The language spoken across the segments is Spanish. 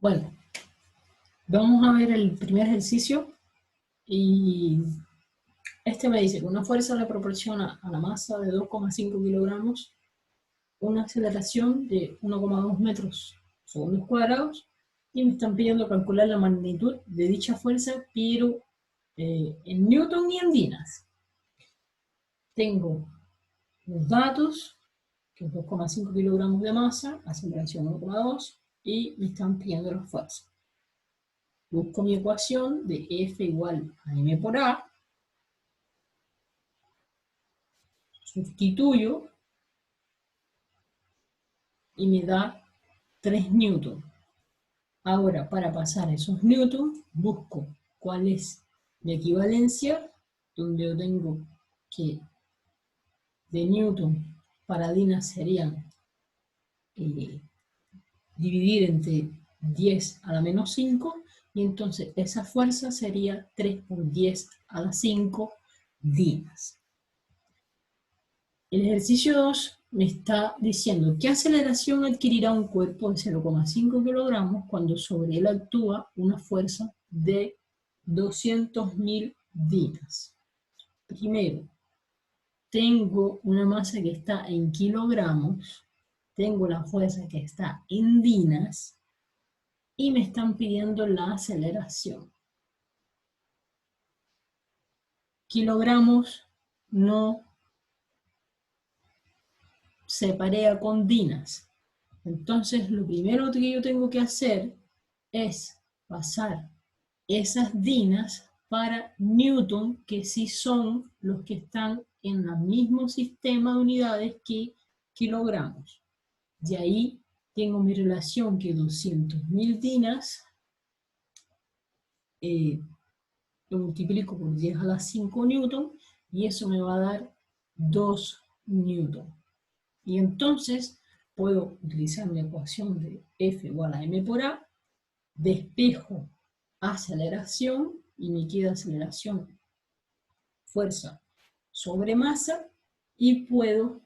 Bueno, vamos a ver el primer ejercicio y este me dice que una fuerza le proporciona a la masa de 2,5 kilogramos una aceleración de 1,2 metros segundos cuadrados y me están pidiendo calcular la magnitud de dicha fuerza, pero en newton y en dinas. Tengo los datos, que es 2,5 kilogramos de masa, aceleración 1,2, y me están pidiendo la fuerza. Busco mi ecuación de F igual a M por A, sustituyo y me da 3 newton. Ahora, para pasar esos newton, busco cuál es la equivalencia, donde yo tengo que de newton para dinas serían dividir entre 10 a la menos 5, y entonces esa fuerza sería 3 por 10 a la 5 dinas. El ejercicio 2 me está diciendo qué aceleración adquirirá un cuerpo de 0,5 kilogramos cuando sobre él actúa una fuerza de 200.000 dinas. Primero, tengo una masa que está en kilogramos, tengo la fuerza que está en dinas y me están pidiendo la aceleración. Kilogramos no se parea con dinas. Entonces, lo primero que yo tengo que hacer es pasar esas dinas para newton, que sí son los que están en el mismo sistema de unidades que kilogramos. De ahí tengo mi relación que 200.000 dinas lo multiplico por 10 a la 5 newton y eso me va a dar 2 newton. Y entonces puedo utilizar mi ecuación de F igual a M por A, despejo aceleración y me queda aceleración, fuerza sobre masa, y puedo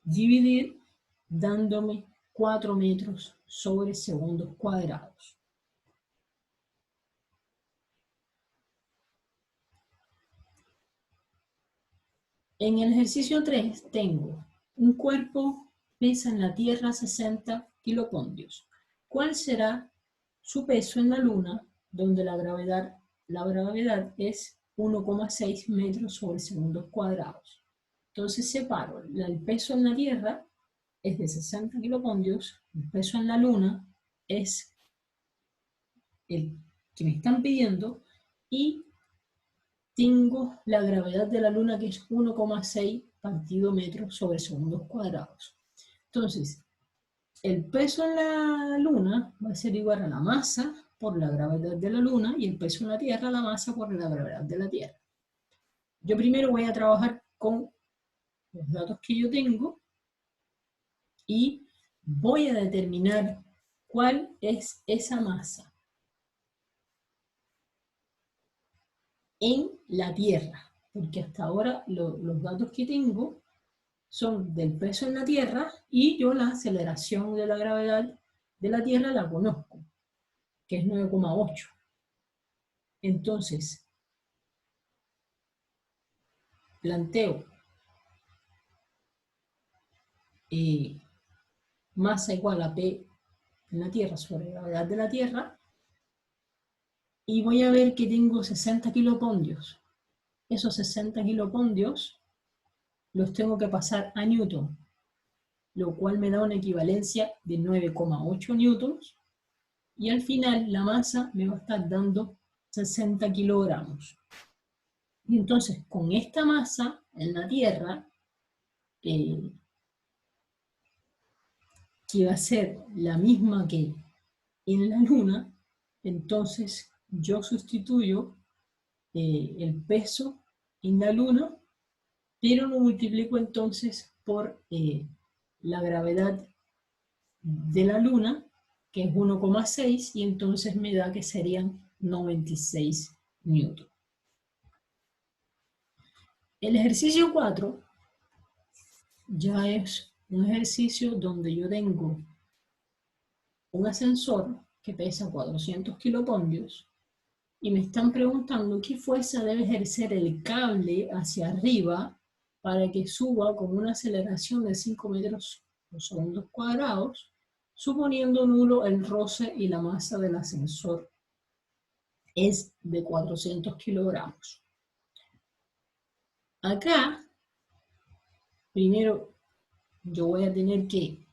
dividir dándome 4 metros sobre segundos cuadrados. En el ejercicio 3 tengo un cuerpo pesa en la Tierra 60 kilopondrios. ¿Cuál será su peso en la Luna, donde la gravedad es 1,6 metros sobre segundos cuadrados? Entonces separo, el peso en la Tierra es de 60 kilopondrios, el peso en la Luna es el que me están pidiendo, y tengo la gravedad de la Luna, que es 1,6 partido metros sobre segundos cuadrados. Entonces, el peso en la Luna va a ser igual a la masa por la gravedad de la Luna, y el peso en la Tierra, la masa por la gravedad de la Tierra. Yo primero voy a trabajar con los datos que yo tengo y voy a determinar cuál es esa masa en la Tierra, porque hasta ahora los datos que tengo son del peso en la Tierra, y yo la aceleración de la gravedad de la Tierra la conozco, que es 9,8. Entonces, planteo masa igual a P en la Tierra sobre gravedad de la Tierra, y voy a ver que tengo 60 kilopondrios. Esos 60 kilopondrios los tengo que pasar a newton, lo cual me da una equivalencia de 9,8 newtons, y al final la masa me va a estar dando 60 kilogramos. Y entonces, con esta masa en la Tierra, que va a ser la misma que en la Luna, entonces yo sustituyo el peso en la Luna, pero lo multiplico entonces por la gravedad de la Luna, que es 1,6, y entonces me da que serían 96 newton. El ejercicio 4 ya es un ejercicio donde yo tengo un ascensor que pesa 400 kilopondrios y me están preguntando qué fuerza debe ejercer el cable hacia arriba para que suba con una aceleración de 5 metros por segundo cuadrados, suponiendo nulo el roce y la masa del ascensor es de 400 kilogramos. Acá, primero, yo voy a tener que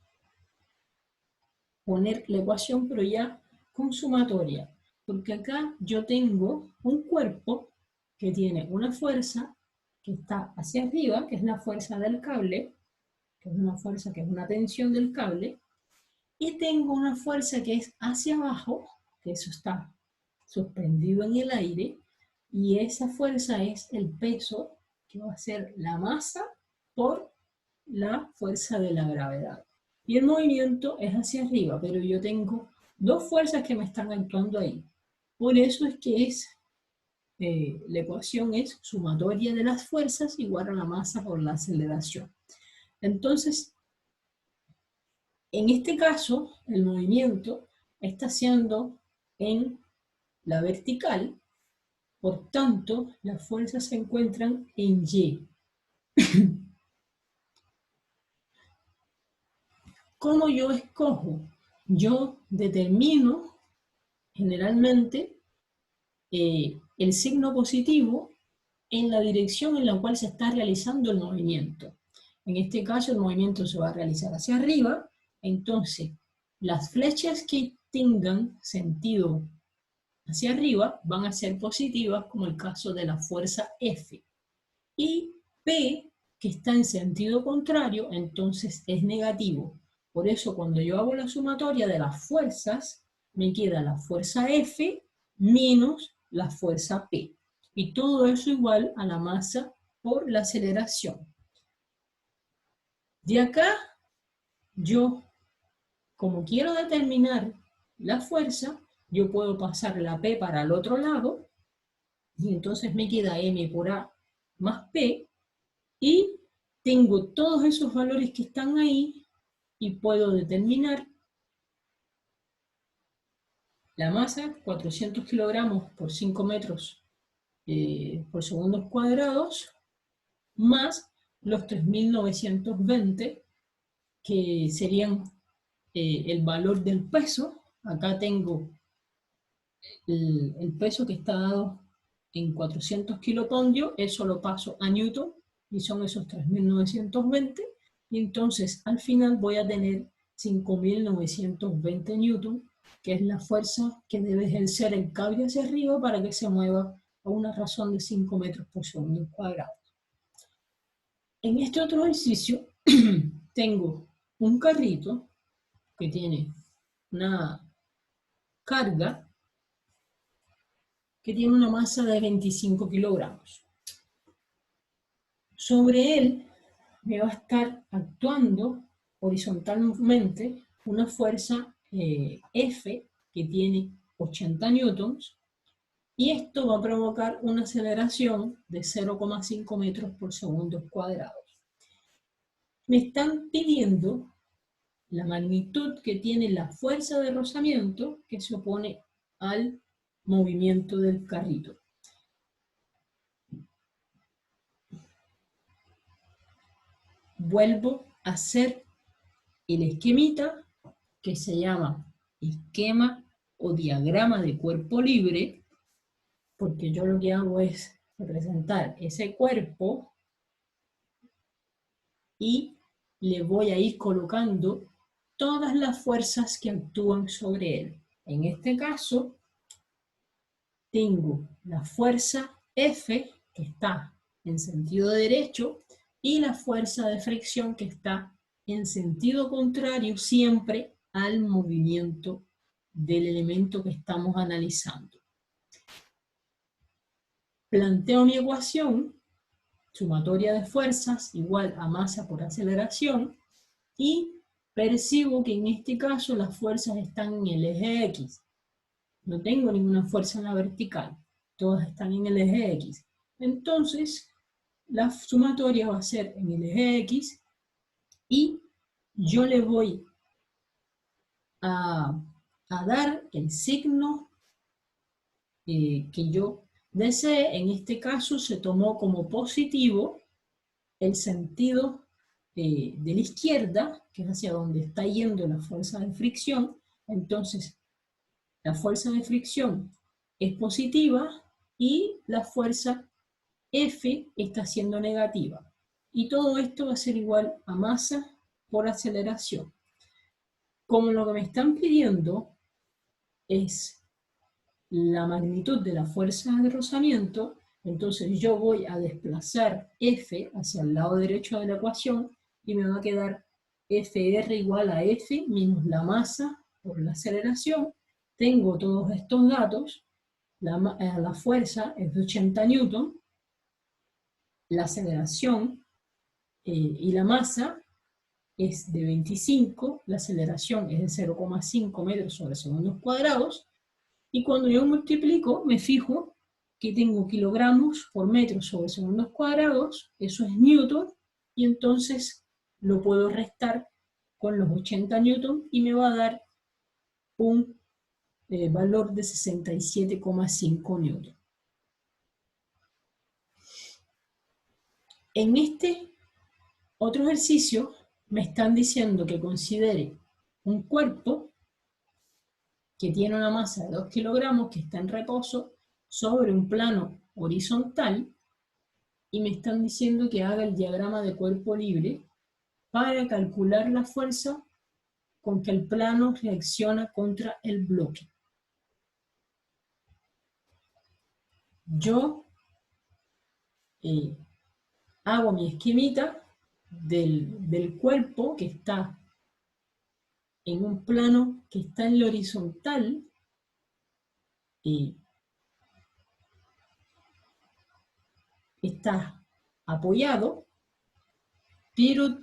poner la ecuación, pero ya con sumatoria, porque acá yo tengo un cuerpo que tiene una fuerza que está hacia arriba, que es la fuerza del cable, que es una fuerza que es una tensión del cable, y tengo una fuerza que es hacia abajo, que eso está suspendido en el aire, y esa fuerza es el peso que va a ser la masa por la fuerza de la gravedad. Y el movimiento es hacia arriba, pero yo tengo dos fuerzas que me están actuando ahí. Por eso es que la ecuación es sumatoria de las fuerzas igual a la masa por la aceleración. Entonces, en este caso, el movimiento está siendo en la vertical, por tanto, las fuerzas se encuentran en Y. ¿Cómo yo escojo? Yo determino generalmente el signo positivo en la dirección en la cual se está realizando el movimiento. En este caso, el movimiento se va a realizar hacia arriba, entonces las flechas que tengan sentido hacia arriba van a ser positivas, como el caso de la fuerza F. Y P, que está en sentido contrario, entonces es negativo. Por eso cuando yo hago la sumatoria de las fuerzas, me queda la fuerza F menos la fuerza P. Y todo eso igual a la masa por la aceleración. De acá, yo, como quiero determinar la fuerza, yo puedo pasar la P para el otro lado, y entonces me queda M por A más P, y tengo todos esos valores que están ahí, y puedo determinar la masa, 400 kilogramos por 5 metros por segundos cuadrados, más los 3.920, que serían el valor del peso. Acá tengo el peso que está dado en 400 kilopondrios, eso lo paso a Newton, y son esos 3.920, y entonces al final voy a tener 5.920 Newton, que es la fuerza que debe ejercer el cable hacia arriba para que se mueva a una razón de 5 metros por segundo cuadrado. En este otro ejercicio tengo un carrito que tiene una carga que tiene una masa de 25 kilogramos. Sobre él me va a estar actuando horizontalmente una fuerza F que tiene 80 newtons, y esto va a provocar una aceleración de 0,5 metros por segundo cuadrados. Me están pidiendo la magnitud que tiene la fuerza de rozamiento que se opone al movimiento del carrito. Vuelvo a hacer el esquemita que se llama esquema o diagrama de cuerpo libre, porque yo lo que hago es representar ese cuerpo y le voy a ir colocando todas las fuerzas que actúan sobre él. En este caso, tengo la fuerza F, que está en sentido derecho, y la fuerza de fricción, que está en sentido contrario siempre al movimiento del elemento que estamos analizando. Planteo mi ecuación, sumatoria de fuerzas igual a masa por aceleración, y percibo que en este caso las fuerzas están en el eje X. No tengo ninguna fuerza en la vertical, todas están en el eje X. Entonces, la sumatoria va a ser en el eje X, y yo le voy a, a dar el signo que yo desee. En este caso se tomó como positivo el sentido de la izquierda, que es hacia donde está yendo la fuerza de fricción. Entonces, la fuerza de fricción es positiva y la fuerza F está siendo negativa. Y todo esto va a ser igual a masa por aceleración. Como lo que me están pidiendo es la magnitud de la fuerza de rozamiento, entonces yo voy a desplazar F hacia el lado derecho de la ecuación y me va a quedar Fr igual a F menos la masa por la aceleración. Tengo todos estos datos, la fuerza es de 80 newton, la aceleración y la masa es de 25, la aceleración es de 0,5 metros sobre segundos cuadrados, y cuando yo multiplico, me fijo que tengo kilogramos por metro sobre segundos cuadrados, eso es newton, y entonces lo puedo restar con los 80 newton y me va a dar un valor de 67,5 newton. En este otro ejercicio me están diciendo que considere un cuerpo que tiene una masa de 2 kilogramos que está en reposo sobre un plano horizontal y me están diciendo que haga el diagrama de cuerpo libre para calcular la fuerza con que el plano reacciona contra el bloque. Yo hago mi esquemita del cuerpo que está en un plano que está en la horizontal está apoyado, pero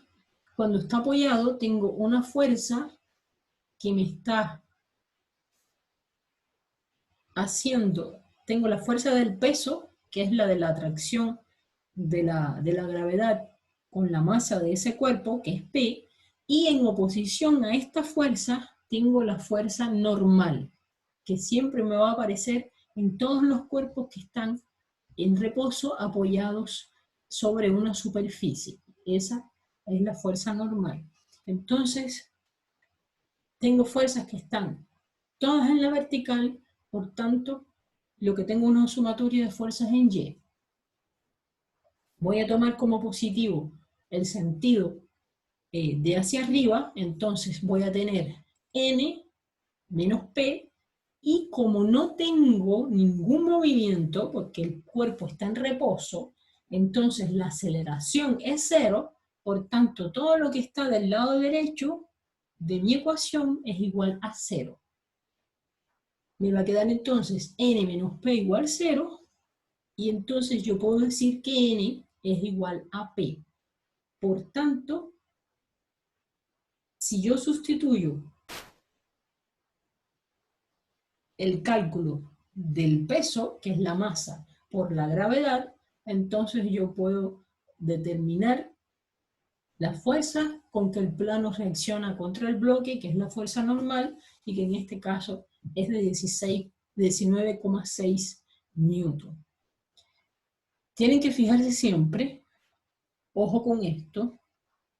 cuando está apoyado tengo una fuerza que me está haciendo, tengo la fuerza del peso, que es la de la atracción de la gravedad con la masa de ese cuerpo, que es P, y en oposición a esta fuerza tengo la fuerza normal, que siempre me va a aparecer en todos los cuerpos que están en reposo apoyados sobre una superficie. Esa es la fuerza normal. Entonces, tengo fuerzas que están todas en la vertical, por tanto, lo que tengo es una sumatoria de fuerzas en Y. Voy a tomar como positivo el sentido de hacia arriba, entonces voy a tener N menos P, y como no tengo ningún movimiento, porque el cuerpo está en reposo, entonces la aceleración es cero, por tanto todo lo que está del lado derecho de mi ecuación es igual a cero. Me va a quedar entonces N menos P igual 0, y entonces yo puedo decir que N es igual a P. Por tanto, si yo sustituyo el cálculo del peso, que es la masa, por la gravedad, entonces yo puedo determinar la fuerza con que el plano reacciona contra el bloque, que es la fuerza normal, y que en este caso es de 19,6 newton. Tienen que fijarse siempre, ojo con esto,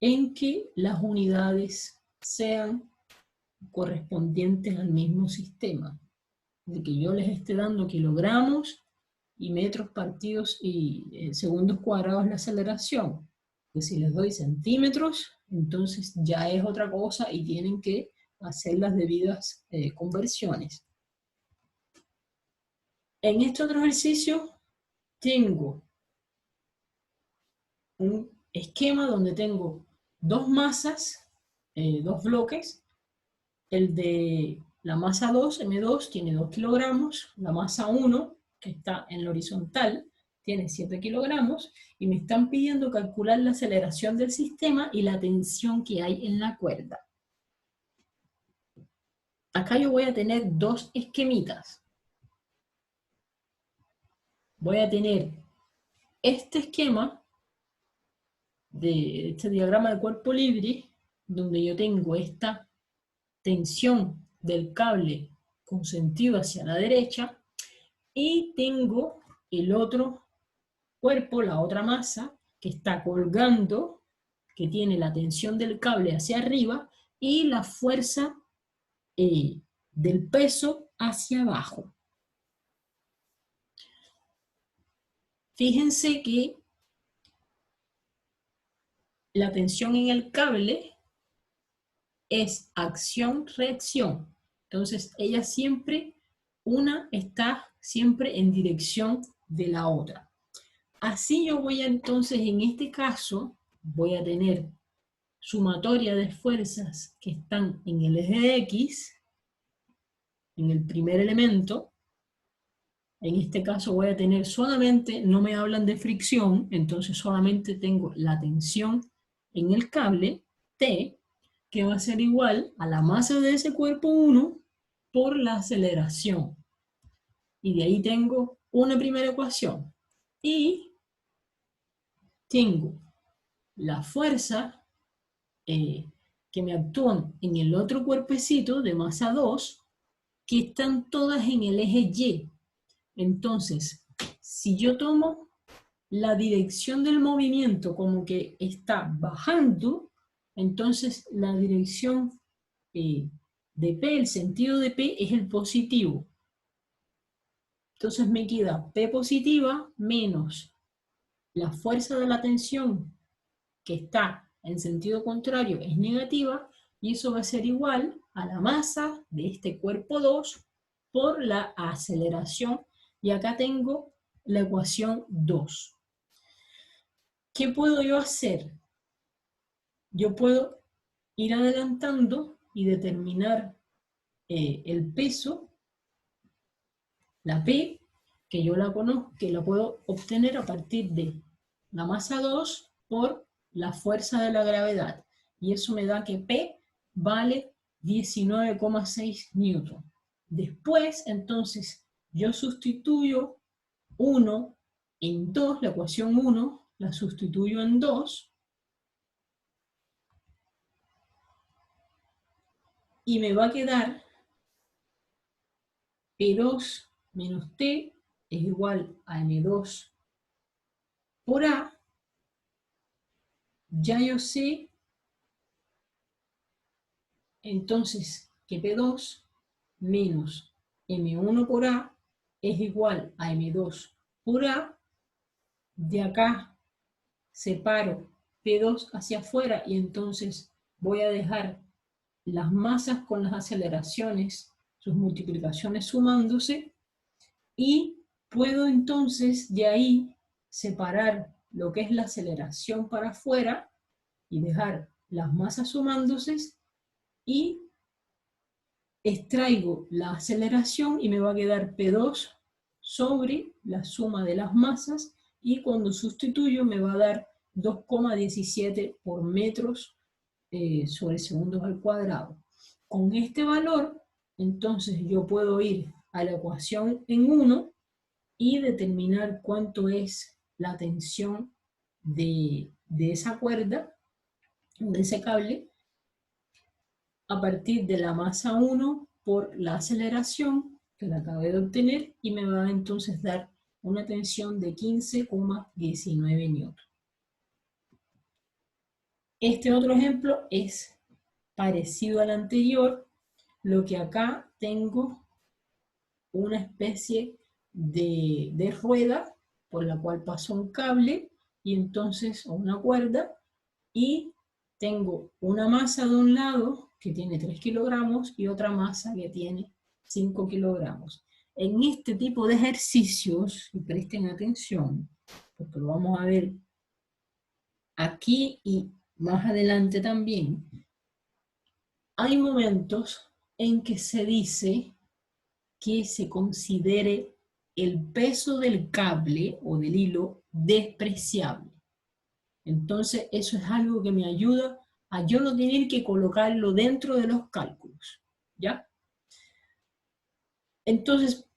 en que las unidades sean correspondientes al mismo sistema. De que yo les esté dando kilogramos y metros partidos y segundos cuadrados la aceleración. Pues si les doy centímetros, entonces ya es otra cosa y tienen que hacer las debidas conversiones. En este otro ejercicio tengo un esquema donde tengo dos masas, dos bloques. El de la masa 2, M2, tiene 2 kilogramos, la masa 1, que está en la horizontal, tiene 7 kilogramos, y me están pidiendo calcular la aceleración del sistema y la tensión que hay en la cuerda. Acá yo voy a tener dos esquemitas. Voy a tener este esquema de este diagrama de cuerpo libre, donde yo tengo esta tensión del cable con sentido hacia la derecha, y tengo el otro cuerpo, la otra masa, que está colgando, que tiene la tensión del cable hacia arriba y la fuerza del peso hacia abajo. Fíjense que la tensión en el cable es acción-reacción. Entonces, una está siempre en dirección de la otra. Así yo voy a entonces, en este caso, voy a tener sumatoria de fuerzas que están en el eje de X, en el primer elemento. En este caso voy a tener solamente, no me hablan de fricción, entonces solamente tengo la tensión en el cable, T, que va a ser igual a la masa de ese cuerpo 1 por la aceleración. Y de ahí tengo una primera ecuación. Y tengo la fuerza que me actúan en el otro cuerpecito de masa 2, que están todas en el eje Y. Entonces, si yo tomo la dirección del movimiento como que está bajando, entonces la dirección de P, el sentido de P es el positivo. Entonces me queda P positiva menos la fuerza de la tensión que está en sentido contrario es negativa, y eso va a ser igual a la masa de este cuerpo 2 por la aceleración, y acá tengo la ecuación 2. ¿Qué puedo yo hacer? Yo puedo ir adelantando y determinar el peso, la P, que yo la conozco, que la puedo obtener a partir de la masa 2 por la fuerza de la gravedad. Y eso me da que P vale 19,6 newton. Después, entonces, yo sustituyo 1 en 2, la ecuación 1 la sustituyo en 2, y me va a quedar P2 menos T es igual a M2 por A. Ya yo sé entonces que P2 menos M1 por A es igual a M2 por A. De acá separo P2 hacia afuera y entonces voy a dejar las masas con las aceleraciones, sus multiplicaciones sumándose, y puedo entonces de ahí separar lo que es la aceleración para afuera y dejar las masas sumándose, y extraigo la aceleración y me va a quedar P2 sobre la suma de las masas, y cuando sustituyo me va a dar 2,17 por metros sobre segundos al cuadrado. Con este valor, entonces yo puedo ir a la ecuación en 1 y determinar cuánto es la tensión de esa cuerda, de ese cable, a partir de la masa 1 por la aceleración que la acabé de obtener, y me va a entonces dar una tensión de 15,19 newton. Este otro ejemplo es parecido al anterior, lo que acá tengo una especie de rueda por la cual pasa un cable, y entonces, o una cuerda, y tengo una masa de un lado que tiene 3 kilogramos y otra masa que tiene 5 kilogramos. En este tipo de ejercicios, y presten atención, porque lo vamos a ver aquí y más adelante también, hay momentos en que se dice que se considere el peso del cable o del hilo despreciable. Entonces, eso es algo que me ayuda a yo no tener que colocarlo dentro de los cálculos, ¿ya? Entonces,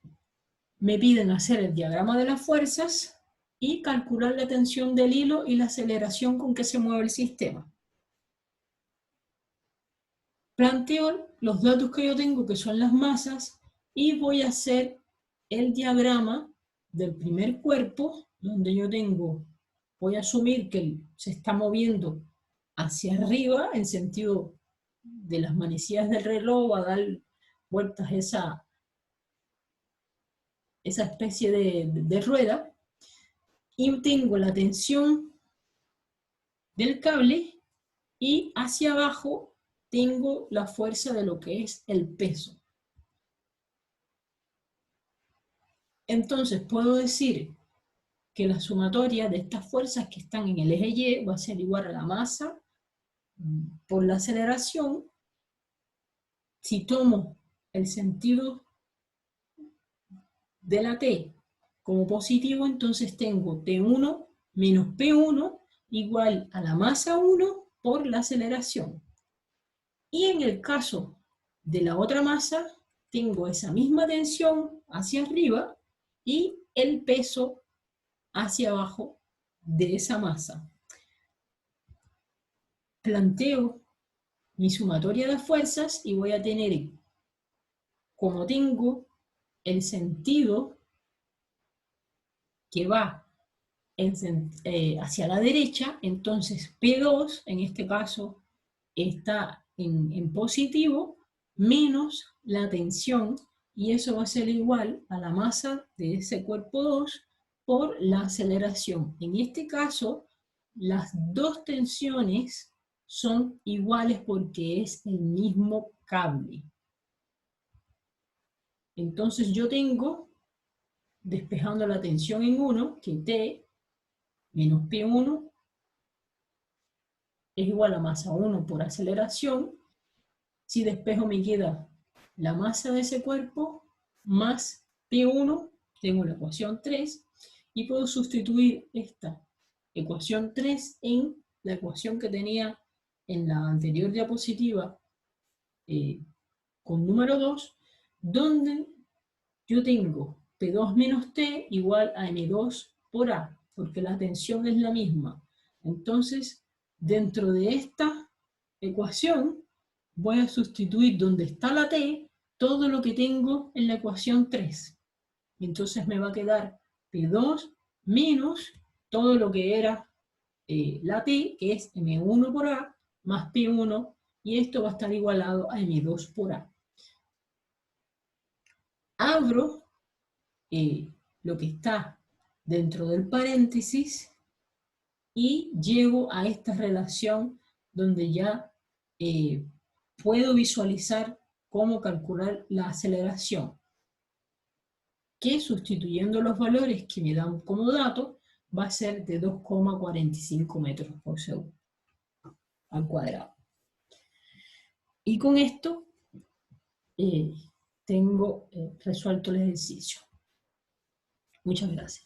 me piden hacer el diagrama de las fuerzas y calcular la tensión del hilo y la aceleración con que se mueve el sistema. Planteo los datos que yo tengo, que son las masas, y voy a hacer el diagrama del primer cuerpo, donde yo tengo, voy a asumir que se está moviendo hacia arriba, en sentido de las manecillas del reloj, va a dar vueltas esa especie de rueda, y tengo la tensión del cable, y hacia abajo tengo la fuerza de lo que es el peso. Entonces puedo decir que la sumatoria de estas fuerzas que están en el eje Y va a ser igual a la masa por la aceleración. Si tomo el sentido de la T como positivo, entonces tengo T1 menos P1 igual a la masa 1 por la aceleración. Y en el caso de la otra masa, tengo esa misma tensión hacia arriba y el peso hacia abajo de esa masa. Planteo mi sumatoria de fuerzas y voy a tener, como tengo el sentido que va hacia la derecha, entonces P2, en este caso, está en positivo, menos la tensión, y eso va a ser igual a la masa de ese cuerpo 2 por la aceleración. En este caso, las dos tensiones son iguales porque es el mismo cable. Entonces yo tengo, despejando la tensión en 1, que T menos P1 es igual a masa 1 por aceleración. Si despejo me queda la masa de ese cuerpo más P1, tengo la ecuación 3, y puedo sustituir esta ecuación 3 en la ecuación que tenía en la anterior diapositiva con número 2, donde yo tengo P2 menos T igual a M2 por A, porque la tensión es la misma. Entonces, dentro de esta ecuación, voy a sustituir donde está la T, todo lo que tengo en la ecuación 3. Entonces me va a quedar P2 menos todo lo que era la T, que es M1 por A, más P1, y esto va a estar igualado a M2 por A. Abro lo que está dentro del paréntesis y llego a esta relación donde ya puedo visualizar cómo calcular la aceleración, que sustituyendo los valores que me dan como dato, va a ser de 2,45 metros por segundo al cuadrado. Y con esto tengo resuelto el ejercicio. Muchas gracias.